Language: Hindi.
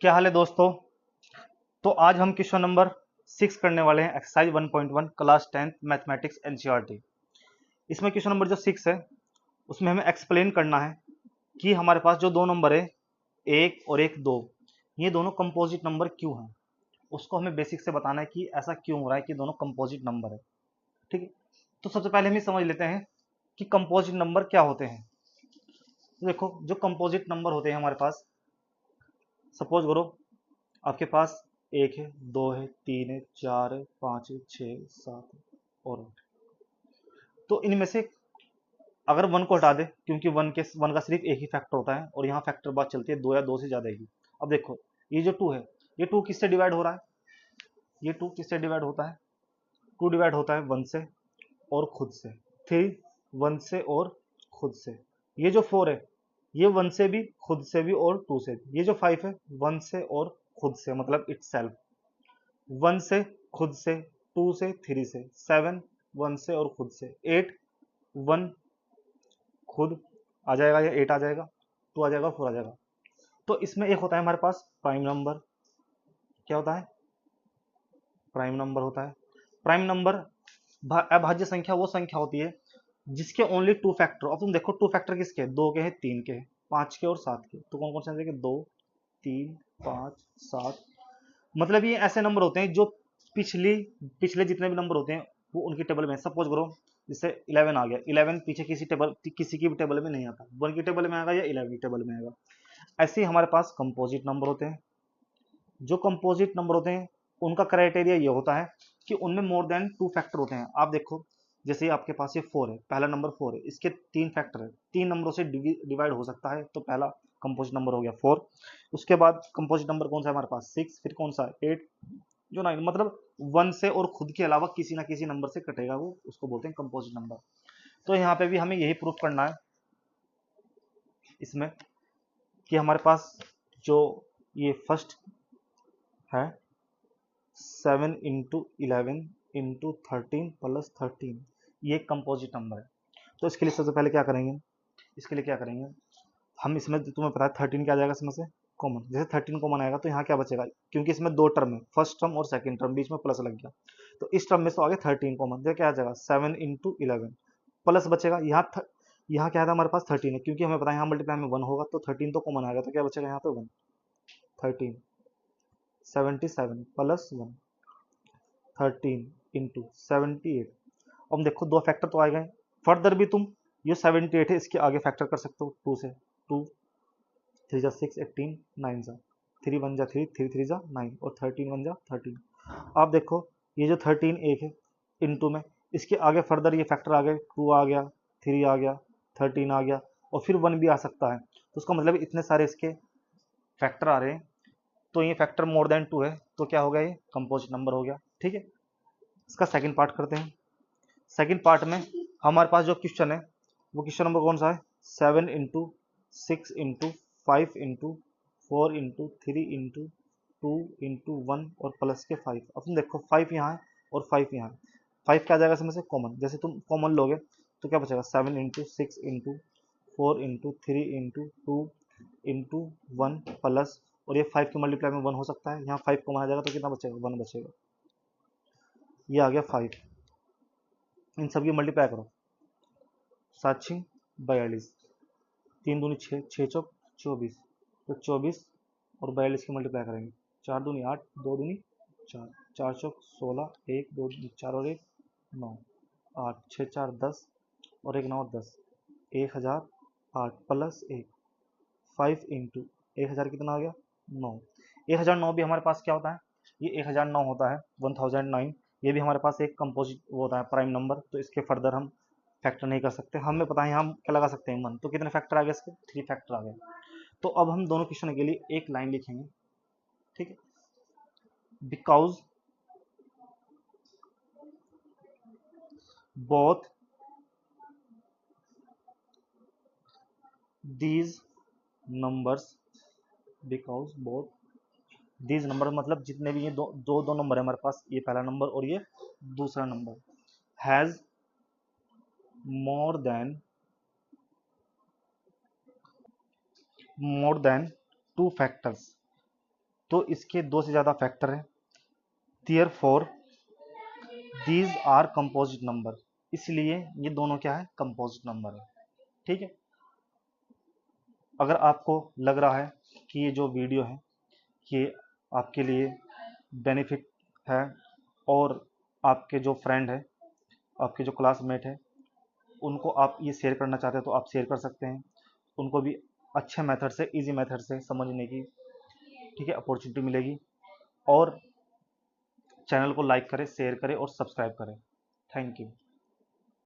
क्या हाल है दोस्तों। तो आज हम क्वेश्चन नंबर 6 करने वाले हैं, exercise 1.1 class 10th mathematics NCERT. इसमें क्वेश्चन नंबर जो 6 है उसमें हमें एक्सप्लेन करना है कि हमारे पास जो दो नंबर है, एक और एक दो, ये दोनों कंपोजिट नंबर क्यों हैं। उसको हमें बेसिक से बताना है कि ऐसा क्यों हो रहा है कि दोनों कंपोजिट नंबर है। ठीक है, तो सबसे पहले हम ये समझ लेते हैं कि कंपोजिट नंबर क्या होते हैं। तो देखो, जो कंपोजिट नंबर होते हैं हमारे पास, सपोज करो आपके पास एक है, दो है, तीन है, चार है, पाँच है, छः, सात है और 8। तो इनमें से अगर वन को हटा दे, क्योंकि वन का सिर्फ एक ही फैक्टर होता है और यहाँ फैक्टर बात चलती है दो या दो से ज़्यादा की। अब देखो, ये जो टू है, ये टू किससे डिवाइड हो रहा है, ये टू किससे डिवाइड होता है, टू डिवाइड होता है वन से और खुद से। थ्री वन से और खुद से। ये जो फोर है, ये वन से भी, खुद से भी और टू से भी। ये जो फाइव है, वन से और खुद से, मतलब इटसेल्फ। वन से, खुद से, टू से, थ्री से। सेवन वन से और खुद से। एट वन, खुद आ जाएगा या एट आ जाएगा, टू आ जाएगा, फोर आ जाएगा। तो इसमें एक होता है हमारे पास प्राइम नंबर। क्या होता है, प्राइम नंबर होता है। प्राइम नंबर अभाज्य संख्या वो संख्या होती है जिसके ओनली टू फैक्टर। अब तुम देखो, टू फैक्टर किसके, दो के हैं, तीन के हैं, पांच के और सात के। तो कौन कौन से आएंगे, दो, तीन, पांच, सात। मतलब ये ऐसे नंबर होते हैं जो पिछली पिछले जितने भी नंबर होते हैं वो उनकी टेबल में। सपोज करो जैसे 11 आ गया, 11 पीछे किसी की भी टेबल में नहीं आता, वन की टेबल में आएगा या 11 की टेबल में आएगा। ऐसे ही हमारे पास कंपोजिट नंबर होते हैं। जो कंपोजिट नंबर होते हैं उनका क्राइटेरिया ये होता है कि उनमें मोर देन टू फैक्टर होते हैं। आप देखो, जैसे आपके पास ये फोर है, पहला नंबर फोर है, इसके तीन फैक्टर है, तीन नंबरों से डिवाइड हो सकता है, तो पहला कंपोजिट नंबर हो गया फोर। उसके बाद कंपोजिट नंबर कौन सा है हमारे पास, सिक्स, फिर कौन सा है, एट, जो नाइन। मतलब वन से और खुद के अलावा किसी ना किसी नंबर से कटेगा वो, उसको बोलते हैं कंपोजिट नंबर। तो यहाँ पे भी हमें यही प्रूफ करना है इसमें कि हमारे पास जो ये फर्स्ट है, 7 × 11 × 13 ये कंपोजिट नंबर है। तो इसके लिए सबसे पहले क्या करेंगे, इसके लिए क्या करेंगे हम, इसमें तुम्हें पता है 13 क्या आ जाएगा इसमें से कॉमन। जैसे 13 कॉमन आएगा तो यहाँ क्या बचेगा, क्योंकि इसमें दो टर्म है, फर्स्ट टर्म और सेकंड टर्म, बीच में प्लस लग गया, तो इस टर्म में से आगे 13 कॉमन, तो क्या आ जाएगा 7 × 11 प्लस बचेगा। यहाँ क्या था हमारे पास 13 है, क्योंकि हमें पता है यहाँ मल्टीप्लाई में 1 होगा, तो 13 तो कॉमन आएगा, तो क्या बचेगा यहाँ पे 1। 13 77 प्लस 1, 13 × 78। अब देखो दो फैक्टर तो आ गए। फर्दर भी तुम ये 78 है, इसके आगे फैक्टर कर सकते हो 2 से। 2 3 जा 6, 18, 9 जा 3 1 जा 3, 3 3 जा 9 और 13 1 जा 13। आप देखो ये जो 13 एक है इनटू में, इसके आगे फर्दर ये फैक्टर आ गए, 2 आ गया, 3 आ गया, 13 आ गया और फिर 1 भी आ सकता है। तो उसका मतलब इतने सारे इसके फैक्टर आ रहे हैं, तो ये फैक्टर मोर देन 2 है, तो क्या हो गया, ये कंपोजिट नंबर हो गया। ठीक है, इसका सेकंड पार्ट करते हैं। सेकंड पार्ट में हमारे पास जो क्वेश्चन है वो क्वेश्चन नंबर कौन सा है, 7 × 6 × 5 × 4 × 3 × 2 और प्लस के 5। अब तुम देखो 5 यहाँ है और 5 यहाँ है, 5 क्या आ जाएगा इसमें से कॉमन। जैसे तुम कॉमन लोगे तो क्या बचेगा, 7 × 6 × 4 × 3 × 2 प्लस, और ये 5 के मल्टीप्लाई में 1 हो सकता है, यहाँ 5 कॉमन आ जाएगा तो कितना बचेगा, 1 बचेगा। ये आ गया 5, इन सब की मल्टीप्लाई करो, 7 6 42, 3 दूनी 6, 6 चौक 24, तो 24 और 42 की मल्टीप्लाई करेंगे, 4 दूनी 8, 2 दूनी 4, 4 चौक 16, 1 2 4 और 1 9, 8 6 4 10 और 1 9 10, 1008 प्लस 1, 5 इंटू 1000 कितना आ गया, 9। 1009 भी हमारे पास क्या होता है, ये 1009 होता है, 1009। ये भी हमारे पास एक कंपोजिट वो होता है प्राइम नंबर, तो इसके फर्दर हम फैक्टर नहीं कर सकते। हमें पता है हम क्या लगा सकते हैं, 1। तो कितने फैक्टर आ गए इसके, 3 फैक्टर आ गए। तो अब हम दोनों क्वेश्चन के लिए एक लाइन लिखेंगे। ठीक है, because both these numbers, because both these number मतलब जितने भी ये दो नंबर है हमारे पास, ये पहला नंबर और ये दूसरा number, has more than two factors, तो इसके दो से ज़्यादा फैक्टर हैं, therefore these are composite number, इसलिए ये दोनों क्या है, कंपोजिट नंबर है। ठीक है, अगर आपको लग रहा है कि ये जो वीडियो है ये आपके लिए बेनिफिट है और आपके जो फ्रेंड है, आपके जो क्लासमेट है, उनको आप ये शेयर करना चाहते हैं तो आप शेयर कर सकते हैं, उनको भी अच्छे मेथड से, इजी मेथड से समझने की, ठीक है, अपॉर्चुनिटी मिलेगी। और चैनल को लाइक करें, शेयर करें और सब्सक्राइब करें। Thank you.